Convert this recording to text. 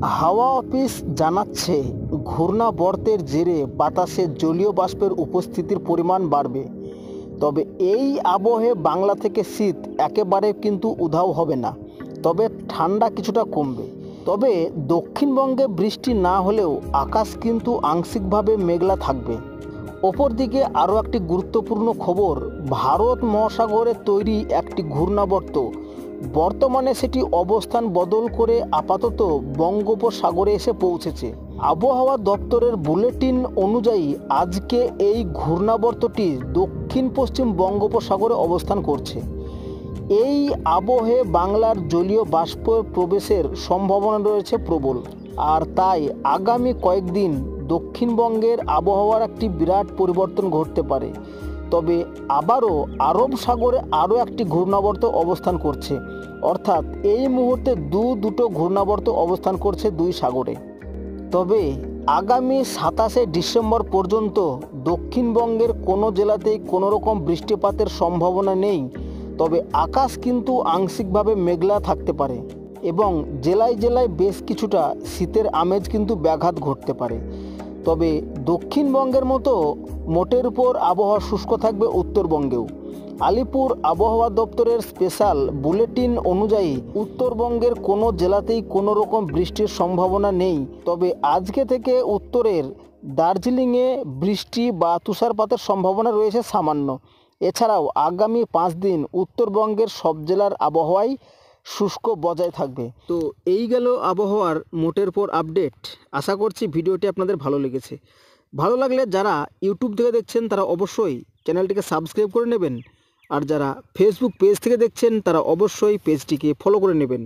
হাওয়া অফিস জানাচ্ছে ঘূর্ণাবর্তের জেরে বাতাসে জলীয় বাষ্পের উপস্থিতির পরিমাণ বাড়বে। তবে এই আবহে বাংলা থেকে শীত একেবারে কিন্তু উধাও হবে না, তবে ঠান্ডা কিছুটা কমবে। তবে দক্ষিণবঙ্গে বৃষ্টি না হলেও আকাশ কিন্তু আংশিকভাবে মেঘলা থাকবে। অপরদিকে আরও একটি গুরুত্বপূর্ণ খবর, ভারত মহাসাগরে তৈরি একটি ঘূর্ণাবর্ত বর্তমানে সেটি অবস্থান বদল করে আপাতত বঙ্গোপসাগরে এসে পৌঁছেছে। আবহাওয়া দপ্তরের বুলেটিন অনুযায়ী আজকে এই ঘূর্ণাবর্তটি দক্ষিণ পশ্চিম বঙ্গোপসাগরে অবস্থান করছে। এই আবহে বাংলার জলীয় বাষ্প প্রবেশের সম্ভাবনা রয়েছে প্রবল, আর তাই আগামী কয়েকদিন দক্ষিণবঙ্গের আবহাওয়ার একটি বিরাট পরিবর্তন ঘটতে পারে। তবে আবারও আরব সাগরে আরও একটি ঘূর্ণাবর্ত অবস্থান করছে, অর্থাৎ এই মুহূর্তে দুটো ঘূর্ণাবর্ত অবস্থান করছে দুই সাগরে। তবে আগামী 27শে ডিসেম্বর পর্যন্ত দক্ষিণবঙ্গের কোনো জেলাতেই কোনো রকম বৃষ্টিপাতের সম্ভাবনা নেই। তবে আকাশ কিন্তু আংশিকভাবে মেঘলা থাকতে পারে এবং জেলায় জেলায় বেশ কিছুটা শীতের আমেজ কিন্তু ব্যাঘাত ঘটতে পারে। তবে দক্ষিণবঙ্গের মতো মোটের উপর আবহাওয়া শুষ্ক থাকবে উত্তরবঙ্গেও। আলিপুর আবহাওয়া দপ্তরের স্পেশাল বুলেটিন অনুযায়ী উত্তরবঙ্গের কোনো জেলাতেই কোনো রকম বৃষ্টির সম্ভাবনা নেই। তবে আজকে থেকে উত্তরের দার্জিলিংয়ে বৃষ্টি বা তুষারপাতের সম্ভাবনা রয়েছে সামান্য। এছাড়াও আগামী 5 দিন উত্তরবঙ্গের সব জেলার আবহাওয়াই শুষ্ক বজায় থাকবে। তো এই গেল আবহাওয়ার মোটের পর আপডেট। আশা করছি ভিডিওটি আপনাদের ভালো লেগেছে। ভালো লাগলে যারা ইউটিউব থেকে দেখছেন তারা অবশ্যই চ্যানেলটিকে সাবস্ক্রাইব করে নেবেন, আর যারা ফেসবুক পেজ থেকে দেখছেন তারা অবশ্যই পেজটিকে ফলো করে নেবেন।